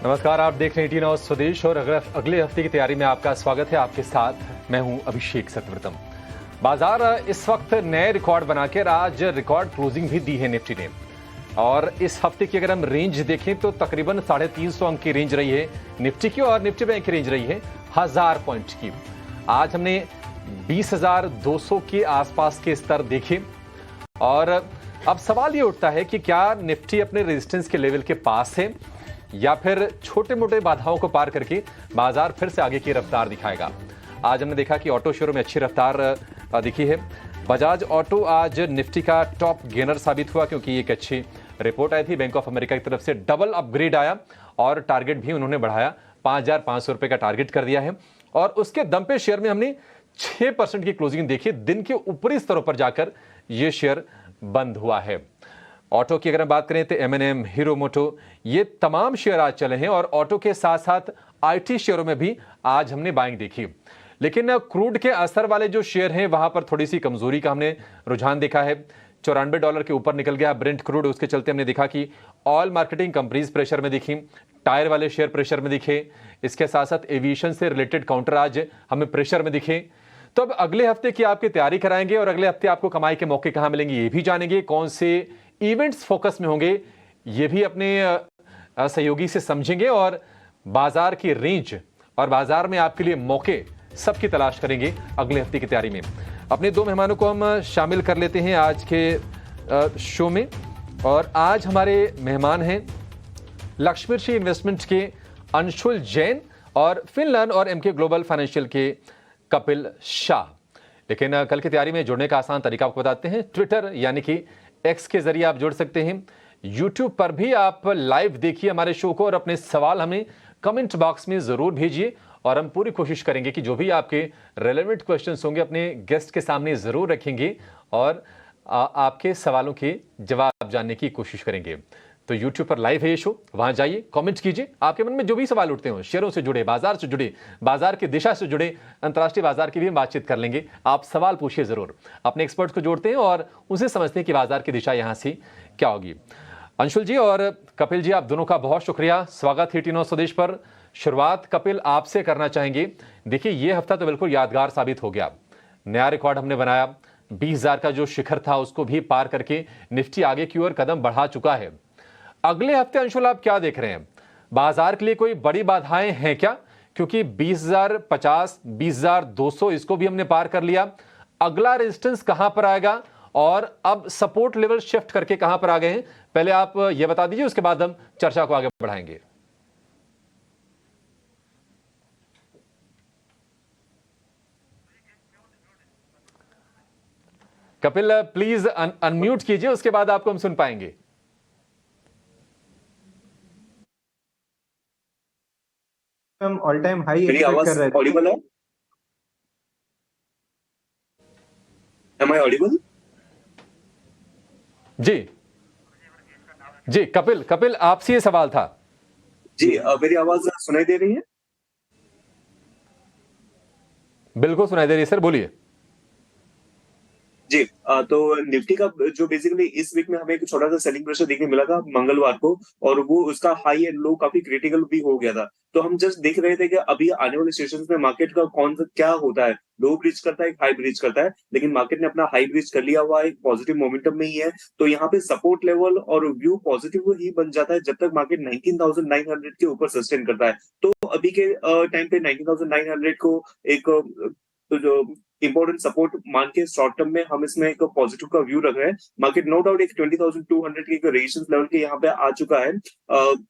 नमस्कार, आप देख रहे हैं 18 आवर्स स्वदेश और अगले हफ्ते की तैयारी में आपका स्वागत है। आपके साथ मैं हूं अभिषेक सतव्रतम। बाजार इस वक्त नए रिकॉर्ड बनाकर आज रिकॉर्ड क्लोजिंग भी दी है निफ्टी ने। और इस हफ्ते की अगर हम रेंज देखें तो तकरीबन 350 अंक की रेंज रही है निफ्टी की, और निफ्टी बैंक की रेंज रही है 1000 पॉइंट की। आज हमने 20,200 के आसपास के स्तर देखे और अब सवाल ये उठता है कि क्या निफ्टी अपने रेजिस्टेंस के लेवल के पास है या फिर छोटे मोटे बाधाओं को पार करके बाजार फिर से आगे की रफ्तार दिखाएगा। आज हमने देखा कि ऑटो शेयरों में अच्छी रफ्तार दिखी है। बजाज ऑटो आज निफ्टी का टॉप गेनर साबित हुआ क्योंकि एक अच्छी रिपोर्ट आई थी। बैंक ऑफ अमेरिका की तरफ से डबल अपग्रेड आया और टारगेट भी उन्होंने बढ़ाया, 5,500 रुपए का टारगेट कर दिया है। और उसके दम पे शेयर में हमने 6% की क्लोजिंग देखी। दिन के ऊपरी स्तरों पर जाकर यह शेयर बंद हुआ है। ऑटो की अगर हम बात करें तो M&M, हीरो मोटो, ये तमाम शेयर आज चले हैं और ऑटो के साथ साथ IT शेयरों में भी आज हमने बाइंग देखी। लेकिन क्रूड के असर वाले जो शेयर हैं वहां पर थोड़ी सी कमजोरी का हमने रुझान देखा है। $94 के ऊपर निकल गया ब्रेंट क्रूड। उसके चलते हमने देखा कि ऑयल मार्केटिंग कंपनीज प्रेशर में दिखी, टायर वाले शेयर प्रेशर में दिखे। इसके साथ साथ एविएशन से रिलेटेड काउंटर आज हमें प्रेशर में दिखे। तो अब अगले हफ्ते की आपकी तैयारी कराएंगे और अगले हफ्ते आपको कमाई के मौके कहां मिलेंगे ये भी जानेंगे। कौन से इवेंट्स फोकस में होंगे ये भी अपने सहयोगी से समझेंगे और बाजार की रेंज और बाजार में आपके लिए मौके सबकी तलाश करेंगे अगले हफ्ते की तैयारी में। अपने दो मेहमानों को हम शामिल कर लेते हैं आज के शो में। और आज हमारे मेहमान हैं लक्ष्मीश्री इन्वेस्टमेंट के अंशुल जैन और फिनलर्न और MK ग्लोबल फाइनेंशियल के कपिल शाह। लेकिन कल की तैयारी में जुड़ने का आसान तरीका आपको बताते हैं। ट्विटर यानी कि X के जरिए आप जुड़ सकते हैं। YouTube पर भी आप लाइव देखिए हमारे शो को और अपने सवाल हमें कमेंट बॉक्स में जरूर भेजिए और हम पूरी कोशिश करेंगे कि जो भी आपके रेलेवेंट क्वेश्चंस होंगे अपने गेस्ट के सामने जरूर रखेंगे और आपके सवालों के जवाब जानने की कोशिश करेंगे। तो YouTube पर लाइव है ये शो, वहां जाइए, कमेंट कीजिए। आपके मन में जो भी सवाल उठते हो, शेयरों से जुड़े, बाजार से जुड़े, बाजार की दिशा से जुड़े, अंतर्राष्ट्रीय बाजार की भी हम बातचीत कर लेंगे। आप सवाल पूछिए जरूर। अपने एक्सपर्ट्स को जोड़ते हैं और उनसे समझते हैं कि बाजार की दिशा यहां से क्या होगी। अंशुल जी और कपिल जी, आप दोनों का बहुत शुक्रिया। स्वागत है 18 स्वदेश पर। शुरुआत कपिल आपसे करना चाहेंगे। देखिए, ये हफ्ता तो बिल्कुल यादगार साबित हो गया। नया रिकॉर्ड हमने बनाया, 20,000 का जो शिखर था उसको भी पार करके निफ्टी आगे की ओर कदम बढ़ा चुका है। अगले हफ्ते अंशुल आप क्या देख रहे हैं? बाजार के लिए कोई बड़ी बाधाएं हैं क्या? क्योंकि 20,050, 20,200 इसको भी हमने पार कर लिया। अगला रेजिस्टेंस कहां पर आएगा और अब सपोर्ट लेवल शिफ्ट करके कहां पर आ गए हैं? पहले आप यह बता दीजिए, उसके बाद हम चर्चा को आगे बढ़ाएंगे। कपिल प्लीज अनम्यूट कीजिए, उसके बाद आपको हम सुन पाएंगे। हम ऑल टाइम हाई एक्सपेक्ट कर रहे थे। ऑडिबल है? Am I audible? जी कपिल आपसे ये सवाल था। जी, मेरी आवाज सुनाई दे रही है? बिल्कुल सुनाई दे रही है सर, बोलिए। जी, तो निफ्टी का जो बेसिकली इस वीक में हमें एक छोटा सा सेलिंग प्रेशर देखने मिला था मंगलवार को, और वो उसका हाई एंड लो काफी क्रिटिकल भी हो गया था। तो हम जस्ट देख रहे थे कि अभी आने वाले सेशंस में मार्केट का कौन सा क्या होता है, लो ब्रिज करता है, हाई ब्रिज करता है। लेकिन मार्केट ने अपना हाई ब्रिज कर लिया हुआ है, पॉजिटिव मोमेंटम में ही है। तो यहाँ पे सपोर्ट लेवल और व्यू पॉजिटिव ही बन जाता है जब तक मार्केट 19,900 के ऊपर सस्टेन करता है। तो अभी के टाइम पे 19,900 को एक तो जो इंपॉर्टेंट सपोर्ट मान के शॉर्ट टर्म में हम इसमें एक पॉजिटिव का व्यू रख रहे हैं। मार्केट नो डाउट एक 20,200 के एक रेजिस्टेंस लेवल के यहाँ पे आ चुका है।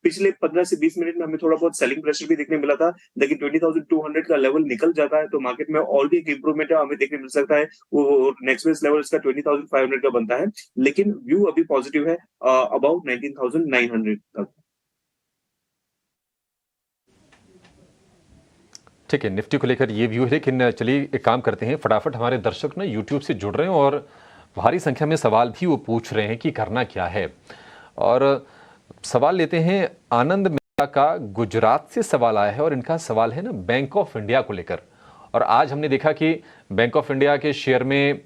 पिछले 15 से 20 मिनट में हमें थोड़ा बहुत सेलिंग प्रेशर भी देखने मिला था, लेकिन 20,200 का लेवल निकल जाता है तो मार्केट में और भी एक इंप्रूवमेंट हमें देखने मिल सकता है। वो नेक्स्ट बेस लेवल इसका 20,500 का बनता है, लेकिन व्यू अभी पॉजिटिव है अबाउट 19,900 तक। ठीक है, निफ्टी को लेकर ये व्यू है। लेकिन चलिए एक काम करते हैं, फटाफट हमारे दर्शक ना यूट्यूब से जुड़ रहे हैं और भारी संख्या में सवाल भी वो पूछ रहे हैं कि करना क्या है। और सवाल लेते हैं, आनंद मेहता का गुजरात से सवाल आया है और इनका सवाल है ना बैंक ऑफ इंडिया को लेकर। और आज हमने देखा कि बैंक ऑफ इंडिया के शेयर में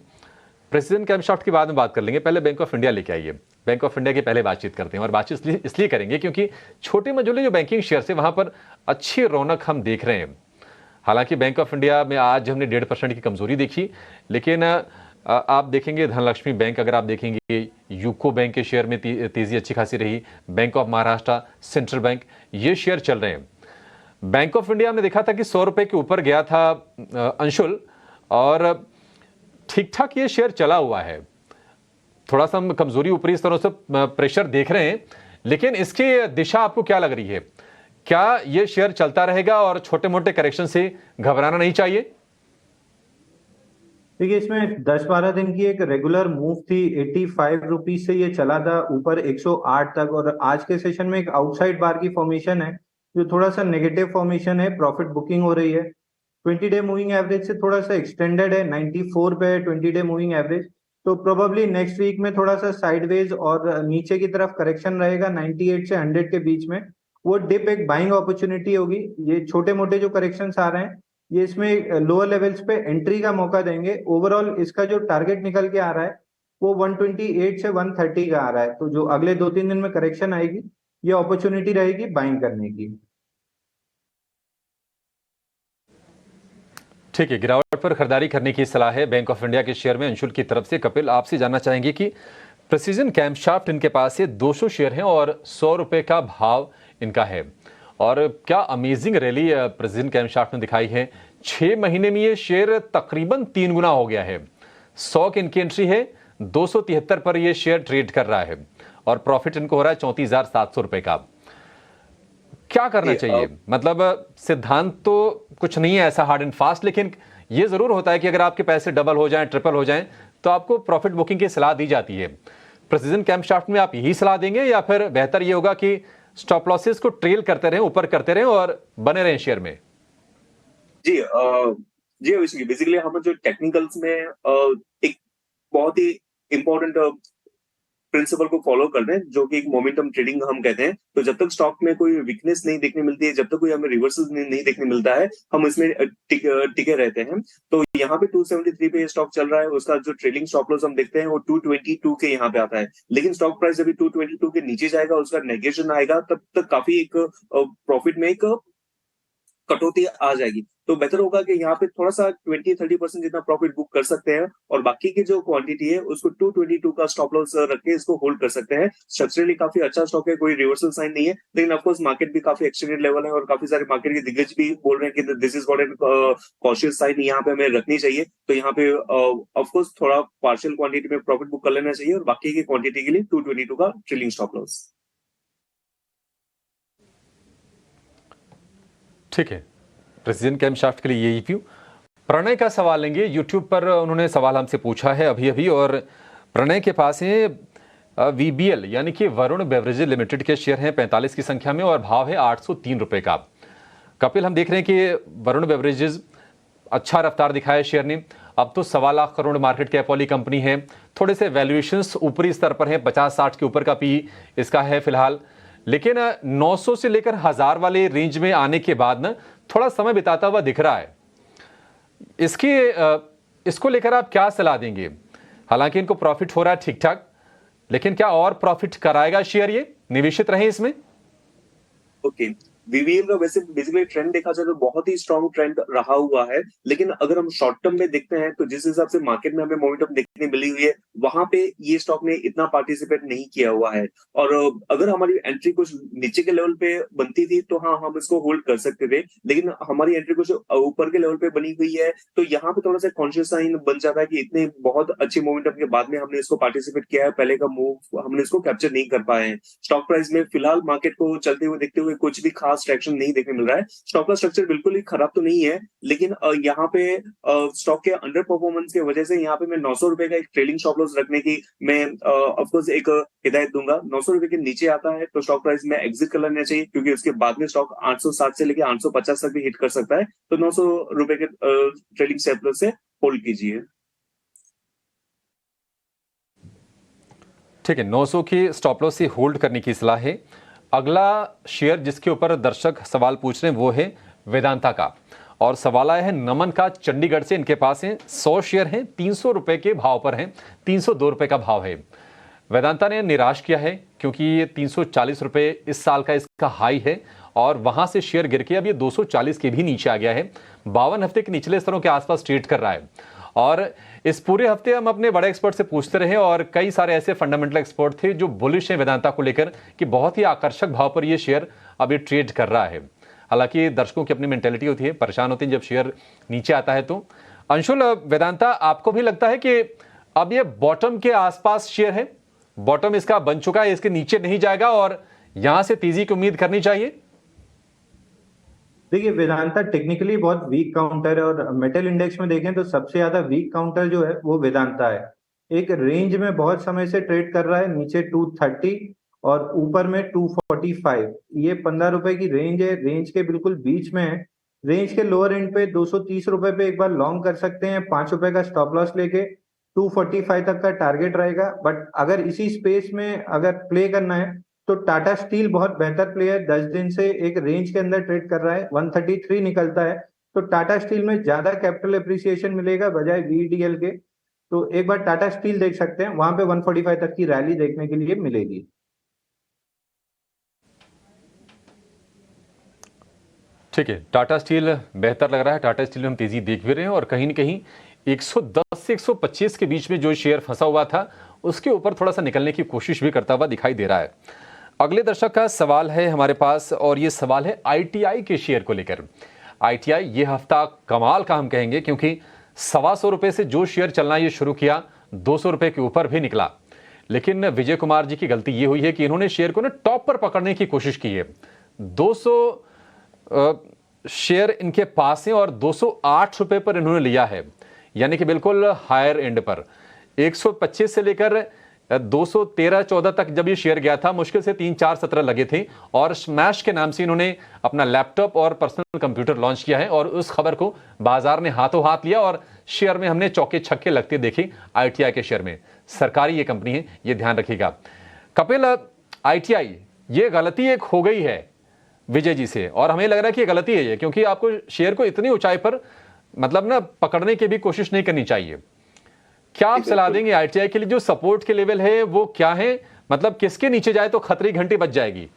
प्रेसिडेंट कैंपशाफ्ट के बाद में बात कर लेंगे, पहले बैंक ऑफ इंडिया लेके आइए। बैंक ऑफ इंडिया की पहले बातचीत करते हैं और बातचीत इसलिए करेंगे क्योंकि छोटे मझोले जो बैंकिंग शेयर है वहां पर अच्छी रौनक हम देख रहे हैं। हालांकि बैंक ऑफ इंडिया में आज हमने 1.5% की कमजोरी देखी, लेकिन आप देखेंगे धनलक्ष्मी बैंक, अगर आप देखेंगे यूको बैंक के शेयर में तेजी अच्छी खासी रही, bank of Maharashtra, central bank, ये शेयर चल रहे हैं। बैंक ऑफ इंडिया हमने देखा था कि 100 रुपए के ऊपर गया था अंशुल, और ठीक ठाक ये शेयर चला हुआ है। थोड़ा सा हम कमजोरी ऊपरी स्तरों से प्रेशर देख रहे हैं, लेकिन इसकी दिशा आपको क्या लग रही है? क्या ये शेयर चलता रहेगा और छोटे मोटे करेक्शन से घबराना नहीं चाहिए? देखिए, इसमें 10-12 दिन की एक रेगुलर मूव थी। 85 रुपीज से ये चला था ऊपर 108 तक, और आज के सेशन में एक आउटसाइड बार की फॉर्मेशन है जो थोड़ा सा नेगेटिव फॉर्मेशन है। प्रॉफिट बुकिंग हो रही है। 20 डे मूविंग एवरेज से थोड़ा सा एक्सटेंडेड है, 94 पे है 20 डे मूविंग एवरेज। तो प्रोबेबली नेक्स्ट वीक में थोड़ा सा साइडवेज और नीचे की तरफ करेक्शन रहेगा 98 से 100 के बीच में। वो डिप एक बाइंग अपॉर्चुनिटी होगी। ये छोटे मोटे जो करेक्शंस आ रहे हैं ये इसमें लोअर लेवल्स पे एंट्री का मौका देंगे। ओवरऑल इसका जो टारगेट निकल के आ रहा है वो 128 से 130 का आ रहा है। तो जो अगले 2-3 दिन में करेक्शन आएगी ये अपॉर्चुनिटी रहेगी बाइंग करने की। ठीक है, गिरावट पर खरीदारी करने की सलाह है बैंक ऑफ इंडिया के शेयर में अंशुल की तरफ से। कपिल, आपसे जानना चाहेंगे कि प्रिसीजन कैम्पशाफ्ट इनके पास से 200 शेयर हैं और 100 रुपए का भाव इनका है, और क्या अमेजिंग रैली प्रिसीजन कैम्पशाफ्ट ने दिखाई है। 6 महीने में ये शेयर तकरीबन 3 गुना हो गया है। 100 की इनकी एंट्री है, 273 पर ये शेयर ट्रेड कर रहा है और प्रॉफिट इनको हो रहा है 34,700 रुपए का। क्या करना चाहिए? मतलब सिद्धांत तो कुछ नहीं है ऐसा हार्ड एंड फास्ट, लेकिन ये जरूर होता है कि अगर आपके पैसे डबल हो जाएं, ट्रिपल हो जाएं, तो आपको प्रॉफिट बुकिंग की सलाह दी जाती है। प्रिसीजन कैम्पशाफ्ट में आप यही सलाह देंगे या फिर बेहतर ये होगा कि स्टॉप लॉसेस को ट्रेल करते रहें, ऊपर करते रहें और बने रहें शेयर में? जी जी बेसिकली हम जो टेक्निकल्स में एक बहुत ही इम्पोर्टेंट प्रिंसिपल को फॉलो कर रहे हैं, जो कि एक मोमेंटम ट्रेडिंग हम कहते हैं। तो जब तक स्टॉक में कोई वीकनेस नहीं देखने मिलती है, जब तक कोई हमें रिवर्सल नहीं देखने मिलता है, हम इसमें टिके रहते हैं। तो यहाँ पे 273 पे स्टॉक चल रहा है, उसका जो ट्रेलिंग स्टॉप लॉस हम देखते हैं वो 222 के यहाँ पे आता है। लेकिन स्टॉक प्राइस अभी 222 के नीचे जाएगा, उसका नेगेशन आएगा, तब तक काफी एक प्रॉफिट में एक कटौती आ जाएगी। तो बेहतर होगा कि यहाँ पे थोड़ा सा 20-30% जितना प्रॉफिट बुक कर सकते हैं, और बाकी की जो क्वांटिटी है उसको 222 का स्टॉप लॉस रख के इसको होल्ड कर सकते हैं। स्ट्रक्चरली काफी अच्छा स्टॉक है, कोई रिवर्सल साइन नहीं है, लेकिन ऑफकोर्स मार्केट भी काफी एक्सटेंडेड लेवल है और काफी सारे मार्केट के दिग्गज भी बोल रहे हैं कि this is what an cautious sign यहाँ पे हमें रखनी चाहिए। तो यहाँ पे ऑफकोर्स थोड़ा पार्शियल क्वांटिटी में प्रॉफिट बुक कर लेना चाहिए, और बाकी की क्वांटिटी के लिए 222 का ट्रेलिंग स्टॉप लॉस। ठीक है, प्रिसीजन कैम्पशाफ्ट के लिए यही व्यू। प्रणय का सवाल लेंगे। यूट्यूब पर उन्होंने सवाल हमसे पूछा है अभी, और प्रणय के पास है VBL यानी कि वरुण बेवरेजेज लिमिटेड के शेयर हैं 45 की संख्या में और भाव है 803 रुपए का। कपिल, हम देख रहे हैं कि वरुण बेवरेजेज अच्छा रफ्तार दिखाया शेयर ने। अब तो 1.25 लाख करोड़ मार्केट कैप वाली कंपनी है। थोड़े से वैल्यूएशंस ऊपरी स्तर पर है, 50-60 के ऊपर का PE इसका है फिलहाल, लेकिन 900 से लेकर 1000 वाले रेंज में आने के बाद ना थोड़ा समय बिताता हुआ दिख रहा है। इसको लेकर आप क्या सलाह देंगे? हालांकि इनको प्रॉफिट हो रहा है ठीक ठाक, लेकिन क्या और प्रॉफिट कराएगा शेयर? ये निवेशित रहे इसमें? ओके, VBL का वैसे बेसिकली ट्रेंड देखा जाए तो बहुत ही स्ट्रॉन्ग ट्रेंड रहा हुआ है, लेकिन अगर हम शॉर्ट टर्म में देखते हैं तो जिस हिसाब से मार्केट में हमें मोमेंटम देखने मिली हुई है, वहां पे ये स्टॉक ने इतना पार्टिसिपेट नहीं किया हुआ है। और अगर हमारी एंट्री कुछ नीचे के लेवल पे बनती थी तो हाँ, हम इसको होल्ड कर सकते थे, लेकिन हमारी एंट्री कुछ ऊपर के लेवल पे बनी हुई है, तो यहाँ पे थोड़ा सा कॉन्शियस साइन बन जाता है कि इतने बहुत अच्छे मोमेंटम के बाद में हमने इसको पार्टिसिपेट किया है, पहले का मूव हमने इसको कैप्चर नहीं कर पाए हैं। स्टॉक प्राइस में फिलहाल मार्केट को चलते हुए देखते हुए कुछ भी खास ट्रैक्शन नहीं देखने मिल रहा है। स्टॉक का स्ट्रक्चर बिल्कुल ही खराब तो नहीं है, लेकिन यहाँ पे स्टॉक के अंडर परफॉर्मेंस की वजह से यहाँ पे मैं 900 रुपए का एक ट्रेलिंग स्टॉप लॉस रखने की मैं ऑफकोर्स एक हिदायत दूंगा। 900 रुपए के नीचे आता है तो स्टॉक प्राइस में एग्जिट कर लेना चाहिए, क्योंकि उसके बाद में स्टॉक 860 से लेकर 850 तक भी हिट कर सकता है। तो 900 रुपए के ट्रेलिंग स्टॉप लॉस से होल्ड कीजिए। ठीक है, 900 की स्टॉप लॉस से होल्ड करने की सलाह है। अगला शेयर जिसके ऊपर दर्शक सवाल पूछ रहे हैं वो है वेदांता का, और सवाल आया है नमन का चंडीगढ़ से। इनके पास है 100 शेयर हैं, 300 रुपए के भाव पर हैं, 302 रुपए का भाव है। वेदांता ने निराश किया है क्योंकि ये 340 रुपए इस साल का इसका हाई है और वहां से शेयर गिर के अब ये 240 के भी नीचे आ गया है। 52 हफ्ते के निचले स्तरों के आसपास ट्रेड कर रहा है। और इस पूरे हफ्ते हम अपने बड़े एक्सपर्ट से पूछते रहे और कई सारे ऐसे फंडामेंटल एक्सपर्ट थे जो बुलिश हैं वेदांता को लेकर कि बहुत ही आकर्षक भाव पर यह शेयर अभी ट्रेड कर रहा है। हालांकि दर्शकों की अपनी मेंटेलिटी होती है, परेशान होते हैं जब शेयर नीचे आता है। तो अंशुल, वेदांता आपको भी लगता है कि अब ये बॉटम के आसपास शेयर है, बॉटम इसका बन चुका है, इसके नीचे नहीं जाएगा और यहां से तेजी की उम्मीद करनी चाहिए? देखिए, वेदांता टेक्निकली बहुत वीक काउंटर है और मेटल इंडेक्स में देखें तो सबसे ज्यादा वीक काउंटर जो है वो वेदांता है। एक रेंज में बहुत समय से ट्रेड कर रहा है, नीचे 230 और ऊपर में 245। ये 15 रुपए की रेंज है, रेंज के बिल्कुल बीच में है। रेंज के लोअर एंड पे 230 रुपए पे एक बार लॉन्ग कर सकते हैं, 5 रुपए का स्टॉप लॉस लेके 245 तक का टारगेट रहेगा। बट अगर इसी स्पेस में अगर प्ले करना है तो टाटा स्टील बहुत बेहतर प्लेयर 10 दिन से एक रेंज के अंदर ट्रेड कर रहा है, 133 निकलता है। तो टाटा स्टील में ज्यादा कैपिटल एप्रिसिएशन मिलेगा बजाय वीडीएल के। तो एक बार टाटा स्टील देख सकते हैं, वहां पे 145 तक की रैली देखने के लिए मिलेगी। ठीक है, टाटा स्टील बेहतर लग रहा है। टाटा स्टील में हम तेजी देख भी रहे हैं और कहीं न कहीं 110 से 125 के बीच में जो शेयर फंसा हुआ था उसके ऊपर थोड़ा सा निकलने की कोशिश भी करता हुआ दिखाई दे रहा है। अगले दर्शक का सवाल है हमारे पास और ये सवाल है आईटीआई के शेयर को लेकर। आईटीआई ये हफ्ता कमाल का हम कहेंगे क्योंकि 125 रुपए से जो शेयर चलना ये शुरू किया 200 रुपए के ऊपर भी निकला। लेकिन विजय कुमार जी की गलती ये हुई है कि इन्होंने शेयर को ना टॉप पर पकड़ने की कोशिश की है। 200 शेयर इनके पास है और 208 रुपए पर इन्होंने लिया है, यानी कि बिल्कुल हायर एंड पर। 125 से लेकर 213-14 तक जब ये शेयर गया था, मुश्किल से 3-4 सत्र लगे थे और स्मैश के नाम से इन्होंने अपना लैपटॉप और पर्सनल कंप्यूटर लॉन्च किया है और उस खबर को बाजार ने हाथों हाथ लिया और शेयर में हमने चौके छक्के लगते देखे। आईटीआई के शेयर में, सरकारी ये कंपनी है, ये ध्यान रखिएगा। कपिल, आईटीआई ये गलती एक हो गई है विजय जी से और हमें लग रहा है कि ये गलती है ये, क्योंकि आपको शेयर को इतनी ऊंचाई पर मतलब ना पकड़ने की भी कोशिश नहीं करनी चाहिए। क्या आप सलाह देंगे आईटीआई के लिए? जो सपोर्ट के लेवल है वो क्या है, मतलब किसके नीचे जाए तो खतरे की घंटी बज जाएगी?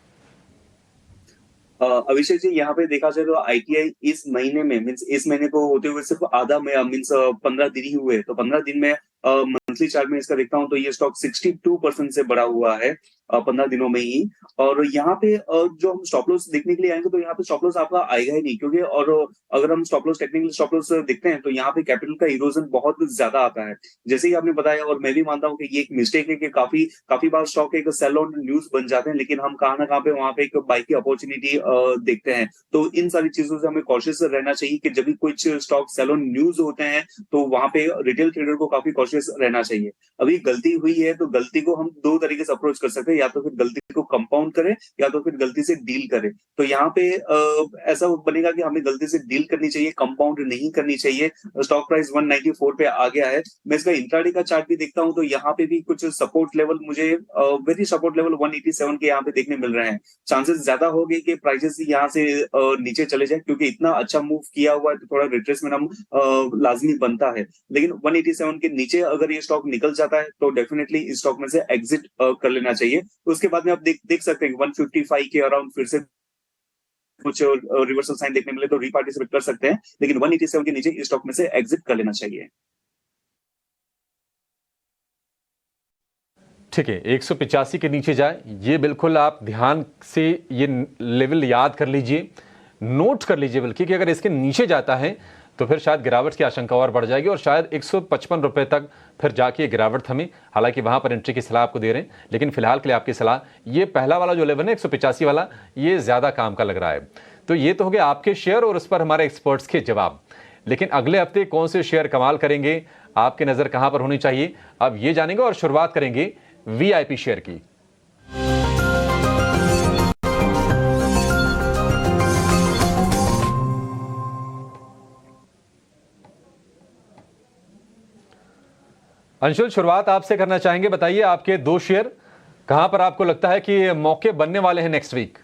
अभिषेक जी, यहाँ पे देखा जाए तो आईटीआई इस महीने में मीन्स इस महीने को होते हुए सिर्फ आधा में मीन्स 15 दिन ही हुए, तो 15 दिन में मंथली चार्ट में इसका देखता हूँ तो ये स्टॉक 62% से बढ़ा हुआ है 15 दिनों में ही। और यहाँ पे जो हम स्टॉप लॉस देखने के लिए आएंगे तो यहाँ पे स्टॉप लॉस आपका आएगा ही नहीं, क्योंकि और अगर हम stop loss technical stop loss देखते हैं तो यहाँ पे कैपिटल का इरोजन बहुत ज्यादा आता है, जैसे ही आपने बताया। और मैं भी मानता हूँ कि ये एक मिस्टेक है कि काफी बार स्टॉक एक सेल ऑन न्यूज बन जाते हैं, लेकिन हम कहाँ ना कहाँ पे वहां पे एक बाई की अपॉर्चुनिटी देखते हैं। तो इन सारी चीजों से हमें कॉशियस रहना चाहिए कि जब भी कुछ स्टॉक सेल ऑन न्यूज होते हैं तो वहां पे रिटेल ट्रेडर को काफी कॉशियस रहना चाहिए। अभी गलती हुई है तो गलती को हम दो तरीके से अप्रोच कर सकते हैं, या तो फिर गलती को कंपाउंड करें या तो फिर गलती से डील करें। तो यहाँ पे ऐसा बनेगा कि हमें गलती से डील करनी चाहिए, कंपाउंड नहीं करनी चाहिए। स्टॉक प्राइस 194 पे आ गया है। मैं इसका इंट्राडे का चार्ट भी देखता हूं तो यहाँ पे भी कुछ सपोर्ट लेवल मुझे वेरी सपोर्ट लेवल 187 के यहाँ पे देखने मिल रहे हैं। चांसेस ज्यादा हो गए कि प्राइसेस यहाँ से नीचे चले जाए, क्योंकि इतना अच्छा मूव किया हुआ है तो थोड़ा रिट्रेसमेंट हम लाजमी बनता है। लेकिन 187 के नीचे अगर ये स्टॉक निकल जाता है तो डेफिनेटली इस स्टॉक में से एग्जिट कर लेना चाहिए। उसके बाद में आप देख सकते हैं 155 के अराउंड फिर से कुछ रिवर्सल साइन देखने मिले तो रीपार्टिसिपेट कर सकते हैं, लेकिन 187 के नीचे इस स्टॉक में से एग्जिट कर लेना चाहिए। ठीक है, 185 के नीचे जाए, ये बिल्कुल आप ध्यान से ये लेवल याद कर लीजिए, नोट कर लीजिए बल्कि, कि अगर इसके नीचे जाता है तो फिर शायद गिरावट की आशंका और बढ़ जाएगी और शायद 155 रुपए तक फिर जाके ये गिरावट थमे। हालांकि वहां पर एंट्री की सलाह आपको दे रहे हैं, लेकिन फिलहाल के लिए आपकी सलाह ये पहला वाला जो लेवल है 185 वाला, ये ज्यादा काम का लग रहा है। तो ये तो हो गया आपके शेयर और उस पर हमारे एक्सपर्ट्स के जवाब। लेकिन अगले हफ्ते कौन से शेयर कमाल करेंगे, आपकी नजर कहां पर होनी चाहिए, अब ये जानेंगे और शुरुआत करेंगे वीआईपी शेयर की। अंशुल, शुरुआत आपसे करना चाहेंगे, बताइए आपके दो शेयर कहां पर आपको लगता है कि मौके बनने वाले हैं नेक्स्ट वीक?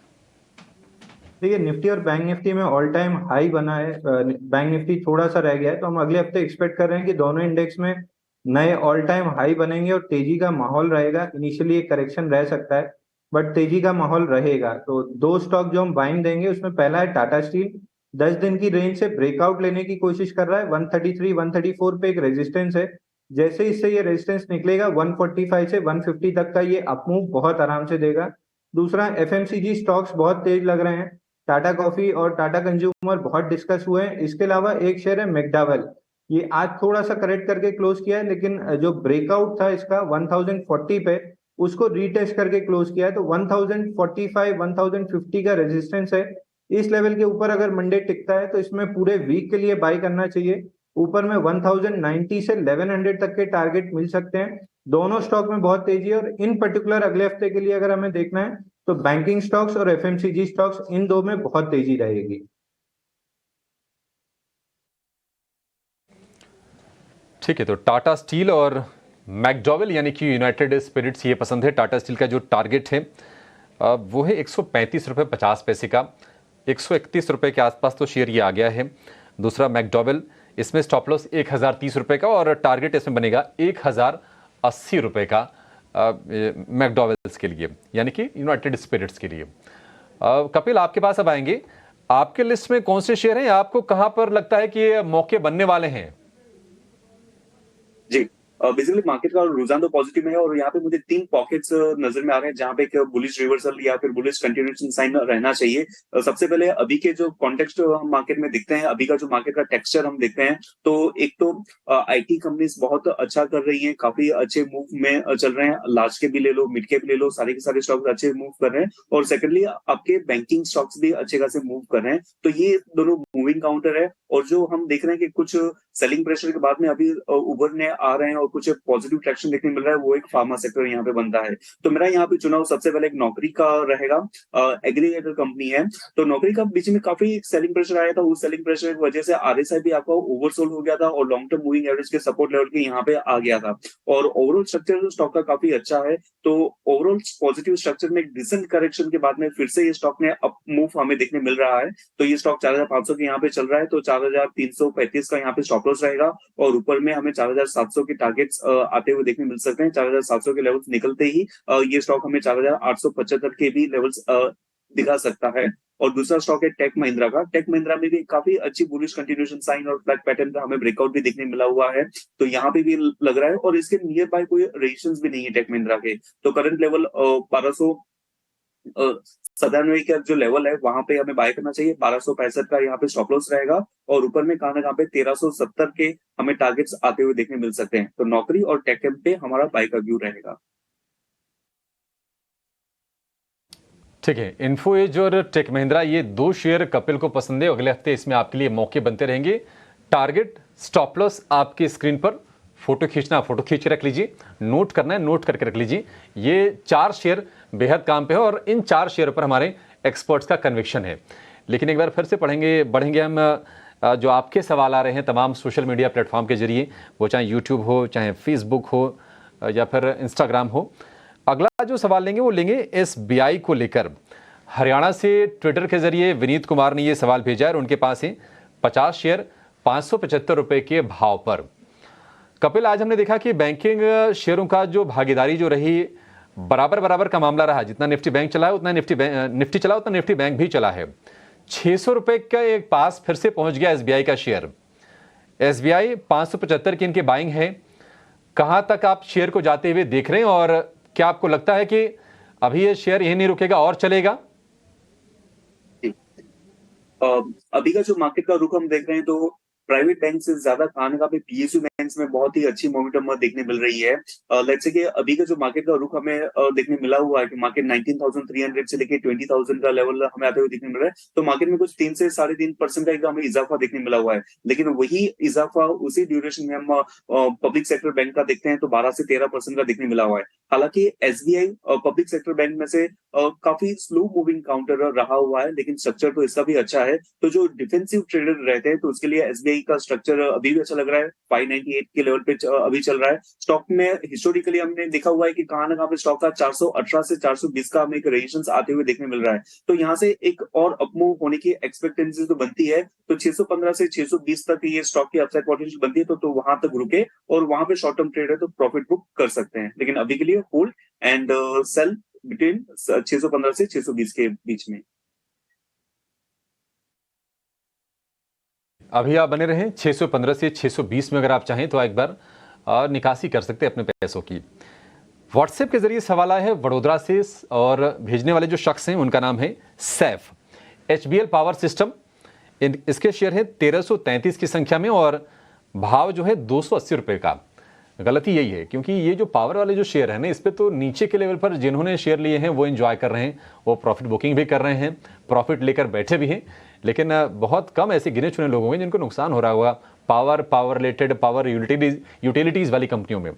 देखिए, निफ्टी और बैंक निफ्टी में ऑल टाइम हाई बना है। बैंक निफ्टी थोड़ा सा रह गया है तो हम अगले हफ्ते एक्सपेक्ट कर रहे हैं कि दोनों इंडेक्स में नए ऑल टाइम हाई बनेंगे और तेजी का माहौल रहेगा। इनिशियली एक करेक्शन रह सकता है, बट तेजी का माहौल रहेगा। तो दो स्टॉक जो हम बाइंग देंगे, उसमें पहला है टाटा स्टील। 10 दिन की रेंज से ब्रेकआउट लेने की कोशिश कर रहा है। 133 134 पे एक रेजिस्टेंस है। जैसे इससे ये रेजिस्टेंस निकलेगा 145 से 150 तक का ये अपमूव बहुत आराम से देगा। दूसरा, एफएमसीजी स्टॉक्स बहुत तेज लग रहे हैं। टाटा कॉफी और टाटा कंज्यूमर बहुत डिस्कस हुए हैं। इसके अलावा एक शेयर है मैकडॉवेल। ये आज थोड़ा सा करेक्ट करके क्लोज किया है, लेकिन जो ब्रेकआउट था इसका 1040 पे, उसको रीटेस्ट करके क्लोज किया है। तो 1045 1050 का रेजिस्टेंस है। इस लेवल के ऊपर अगर मंडे टिकता है तो इसमें पूरे वीक के लिए बाई करना चाहिए। ऊपर में 1090 से 1100 तक के टारगेट मिल सकते हैं। दोनों स्टॉक में बहुत तेजी है, और इन पर्टिकुलर अगले हफ्ते के लिए अगर हमें देखना है तो बैंकिंग स्टॉक्स और एफएमसीजी स्टॉक्स, इन दो में बहुत तेजी रहेगी। ठीक है, तो टाटा स्टील और मैकडॉवेल यानी कि यूनाइटेड स्पिरिट्स ये पसंद है। टाटा स्टील का जो टारगेट है वो है 135 रुपये 50 पैसे का। 131 रुपये के आसपास तो शेयर ये आ गया है। दूसरा मैकडॉवेल, इसमें स्टॉप लॉस 1030 रुपये का और टारगेट इसमें बनेगा 1080 रुपये का मैकडॉवेल्स के लिए, यानी कि यूनाइटेड स्पिरिट्स के लिए। कपिल, आपके पास अब आएंगे। आपके लिस्ट में कौन से शेयर हैं? आपको कहां पर लगता है कि ये मौके बनने वाले हैं? जी, बेसिकली मार्केट का रुझान तो पॉजिटिव है और यहाँ पे मुझे 3 पॉकेट्स नजर में आ रहे हैं जहाँ पे एक बुलिश रिवर्सल या फिर बुलिश कंटिन्यूएशन साइन रहना चाहिए। सबसे पहले अभी के जो कॉन्टेक्स्ट हम मार्केट में दिखते हैं, अभी का जो मार्केट का टेक्सचर हम देखते हैं, तो एक तो आईटी कंपनीज बहुत अच्छा कर रही हैं, काफी अच्छे मूव में चल रहे हैं। लार्ज के भी ले लो, मिड के भी ले लो, सारे के सारे स्टॉक्स अच्छे मूव कर रहे हैं। और सेकंडली आपके बैंकिंग स्टॉक्स भी अच्छे खासे मूव कर रहे हैं। तो ये दोनों मूविंग काउंटर है। और जो हम देख रहे हैं कि कुछ सेलिंग प्रेशर के बाद में अभी उभरने आ रहे हैं और कुछ पॉजिटिव ट्रैक्शन देखने मिल रहा है, वो एक फार्मा सेक्टर यहाँ पे बनता है। तो मेरा यहाँ पे चुनाव सबसे पहले एक नौकरी का रहेगा। एग्रीगेटर कंपनी है, तो नौकरी का बीच में काफी सेलिंग प्रेशर आया था। उस सेलिंग प्रेशर की वजह से आरएसआई भी आपका ओवरसोल्ड हो गया था और लॉन्ग टर्म मूविंग एवरेज के सपोर्ट लेवल के यहाँ पे आ गया था। और ओवरऑल स्ट्रक्चर स्टॉक का काफी अच्छा है। तो ओवरऑल पॉजिटिव स्ट्रक्चर में एक डिसेंट करेक्शन के बाद में फिर से ये स्टॉक में अप मूव हमें देखने मिल रहा है। तो ये स्टॉक 4500 के यहाँ पे चल रहा है, तो 4335 का यहाँ पे स्टॉप लॉस रहेगा। और ऊपर में हमें 4700 के टारगेट्स आते हुए देखने मिल सकते हैं। 4700 के लेवल्स निकलते ही ये स्टॉक हमें 4875 के भी लेवल्स दिखा सकता है। और दूसरा स्टॉक है टेक महिंद्रा का। टेक महिंद्रा में भी काफी अच्छी बुलिश कंटिन्यूएशन साइन और फ्लैग पैटर्न का हमें ब्रेकआउट भी देखने मिला हुआ है। तो यहाँ पे भी लग रहा है, और इसके नियर बाय कोई रेजिस्टेंस भी नहीं है टेक महिंद्रा के। तो करंट लेवल 1297 का जो लेवल है वहां पे हमें बाय करना चाहिए। 1265 का यहाँ पे स्टॉप लॉस रहेगा। और ऊपर में कहां ना कहां पे 1370 के हमें टारगेट्स आते हुए देखने मिल सकते हैं। तो नौकरी और टेक पे हमारा बाय का व्यू रहेगा। ठीक है, इन्फो एज और टेक महिंद्रा ये दो शेयर कपिल को पसंद है। अगले हफ्ते इसमें आपके लिए मौके बनते रहेंगे। टारगेट, स्टॉप लॉस आपकी स्क्रीन पर, फोटो खींचना फोटो खींच के रख लीजिए, नोट करना है नोट करके रख लीजिए। ये 4 शेयर बेहद काम पे है और इन 4 शेयर पर हमारे एक्सपर्ट्स का कन्विक्शन है। लेकिन एक बार फिर से बढ़ेंगे हम जो आपके सवाल आ रहे हैं तमाम सोशल मीडिया प्लेटफॉर्म के जरिए, वो चाहे यूट्यूब हो, चाहे फेसबुक हो या फिर इंस्टाग्राम हो। अगला जो सवाल लेंगे वो लेंगे एसबीआई को लेकर। हरियाणा से ट्विटर के जरिए विनीत कुमार ने ये सवाल भेजा है और उनके पास है 50 शेयर 575 रुपए के भाव पर। कपिल, आज हमने देखा कि बैंकिंग शेयरों का जो भागीदारी जो रही, बराबर का मामला रहा। जितना निफ्टी बैंक चला है उतना निफ्टी चला, उतना निफ्टी बैंक भी चला है। 600 रुपए के एक पास फिर से पहुंच गया एसबीआई का शेयर। एसबीआई 575 की इनके बाइंग है। कहां तक आप शेयर को जाते हुए देख रहे हैं और क्या आपको लगता है कि अभी ये शेयर यही नहीं रुकेगा और चलेगा? अभी का जो मार्केट का रुख हम देख रहे हैं, तो प्राइवेट बैंक से ज्यादा खाने का भी पीएसयू बैंक्स में बहुत ही अच्छी मोमेंटम देखने मिल रही है। लेट्स से कि अभी का जो मार्केट का रुख हमें देखने मिला हुआ है कि मार्केट 19,300 से लेके 20,000 का लेवल हमें आते हुए देखने मिल रहा है। तो मार्केट में कुछ 3 से 3.5% का हमें इजाफा देखने मिला हुआ है। लेकिन वही इजाफा उसी ड्यूरेशन में हम पब्लिक सेक्टर बैंक का देखते हैं तो 12 से 13% का देखने मिला हुआ है। हालांकि एसबीआई पब्लिक सेक्टर बैंक में से काफी स्लो मूविंग काउंटर रहा हुआ है, लेकिन स्ट्रक्चर तो इसका भी अच्छा है। तो जो डिफेंसिव ट्रेडर रहते हैं तो उसके लिए एसबीआई का स्ट्रक्चर अभी भी अच्छा लग रहा है। 598 के लेवल पे अभी चल रहा है। स्टॉक में हिस्टोरिकली हमने देखा हुआ है कि कहां ना कहां पे स्टॉक का 418 से 420 का हमें एक रेजिस्टेंस आते हुए देखने मिल रहा है। तो यहाँ से एक और अपमूव होने की एक्सपेक्टेंसी तो बनती है। तो 615 से 620 तक ये स्टॉक की अपसाइड पोटेंशियल बनती है, तो वहां तक रुके और वहां पे शॉर्ट टर्म ट्रेडर तो प्रॉफिट बुक कर सकते हैं। लेकिन अभी के लिए होल्ड एंड सेल बिटवीन 615 से 620 के बीच में। अभी आप बने रहें 615 से 620 में। अगर आप चाहें तो एक बार निकासी कर सकते हैं अपने पैसों की। व्हाट्सएप के जरिए सवाल आया है वडोदरा से और भेजने वाले जो शख्स हैं उनका नाम है सैफ। एचबीएल पावर सिस्टम, इसके शेयर है 1333 की संख्या में और भाव जो है 280 रुपये का। गलती यही है क्योंकि ये जो पावर वाले जो शेयर है ना, इस पे तो नीचे के लेवल पर जिन्होंने शेयर लिए हैं वो एंजॉय कर रहे हैं, वो प्रॉफिट बुकिंग भी कर रहे हैं, प्रॉफिट लेकर बैठे भी हैं। लेकिन बहुत कम ऐसे गिने चुने लोग होंगे जिनको नुकसान हो रहा होगा पावर रिलेटेड, पावर यूटिलिटीज वाली कंपनियों में।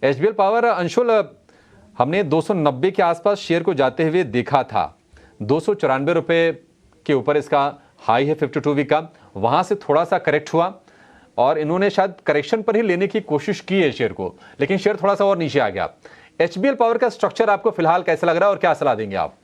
एचबीएल पावर अंशुल, हमने 290 के आसपास शेयर को जाते हुए देखा था। 294 रुपये के ऊपर इसका हाई है 52 वीक का, वहां से थोड़ा सा करेक्ट हुआ और इन्होंने शायद करेक्शन पर ही लेने की कोशिश की है शेयर को, लेकिन शेयर थोड़ा सा और नीचे आ गया। एचबीएल पावर का स्ट्रक्चर आपको फिलहाल कैसा लग रहा है और क्या सलाह देंगे आप?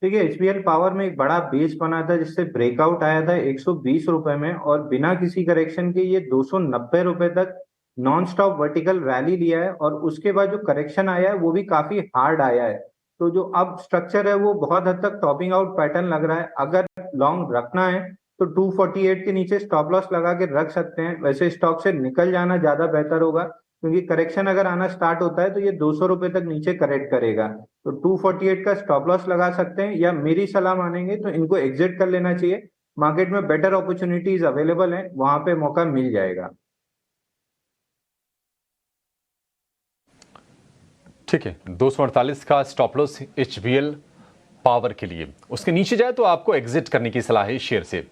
देखिए, एचबीएल पावर में एक बड़ा बेस बना था जिससे ब्रेकआउट आया था 120 रुपए में और बिना किसी करेक्शन के ये 290 रुपए तक नॉन स्टॉप वर्टिकल रैली लिया है और उसके बाद जो करेक्शन आया है वो भी काफी हार्ड आया है। तो जो अब स्ट्रक्चर है वो बहुत हद तक टॉपिंग आउट पैटर्न लग रहा है। अगर लॉन्ग रखना है तो 248 के नीचे स्टॉप लॉस लगा के रख सकते हैं। वैसे स्टॉक से निकल जाना ज्यादा बेहतर होगा क्योंकि करेक्शन अगर आना स्टार्ट होता है तो ये 200 रुपए तक नीचे करेक्ट करेगा। तो 248 का स्टॉप लॉस लगा सकते हैं या मेरी सलाह मानेंगे तो इनको एग्जिट कर लेना चाहिए। मार्केट में बेटर अपॉर्चुनिटीज अवेलेबल हैं, वहां पे मौका मिल जाएगा। ठीक है, 248 का स्टॉप लॉस एचबीएल पावर के लिए, उसके नीचे जाए तो आपको एग्जिट करने की सलाह है शेयर से।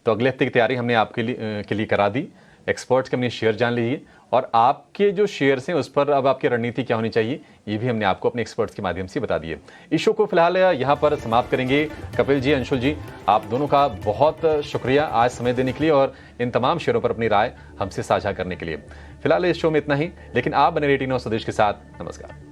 तो अगले हफ्ते की तैयारी हमने आपके लिए करा दी। एक्सपर्ट्स के अपने शेयर जान लीजिए और आपके जो शेयर्स हैं उस पर अब आपकी रणनीति क्या होनी चाहिए ये भी हमने आपको अपने एक्सपर्ट्स के माध्यम से बता दिए। इस शो को फिलहाल यहाँ पर समाप्त करेंगे। कपिल जी, अंशुल जी, आप दोनों का बहुत शुक्रिया आज समय देने के लिए और इन तमाम शेयरों पर अपनी राय हमसे साझा करने के लिए। फिलहाल इस शो में इतना ही, लेकिन आप बने रहिए टी9 स्वदेश के साथ। नमस्कार।